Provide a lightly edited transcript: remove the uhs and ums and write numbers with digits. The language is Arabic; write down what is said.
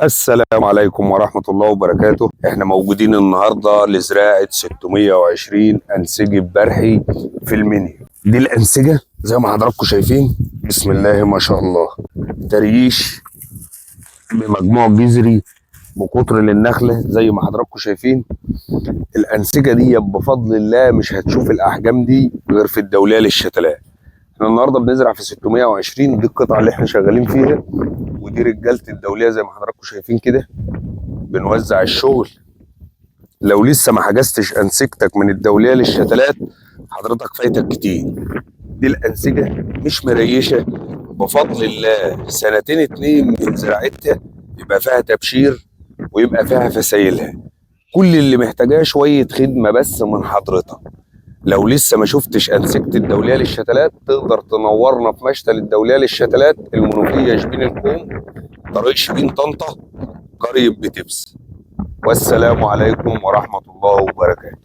السلام عليكم ورحمة الله وبركاته. احنا موجودين النهاردة لزراعة 620 أنسجة برحي في المنيا. دي الأنسجة زي ما حضراتكم شايفين، بسم الله ما شاء الله، تريش بمجموع جذري بقطر للنخلة زي ما حضراتكم شايفين. الأنسجة دي بفضل الله مش هتشوف الأحجام دي غير في الدولية للشتلات. احنا النهارده بنزرع في 620، دي القطعة اللي احنا شغالين فيها، ودي رجالة الدولية زي ما حضراتكم شايفين كده. بنوزع الشغل. لو لسه ما حجزتش انسجتك من الدوليه للشتلات حضرتك فايتك كتير. دي الانسجه مش مريشه، بفضل الله سنتين اتنين من زراعتها يبقى فيها تبشير ويبقى فيها فسايلها. كل اللي محتاجاه شويه خدمه بس من حضرتك. لو لسه ما شفتش انسجه الدوليه للشتلات تقدر تنورنا في مشتل الدوليه للشتلات، المنوفيه شبين الكوم، طريق شبين طنطا، قريه بتبس. والسلام عليكم ورحمه الله وبركاته.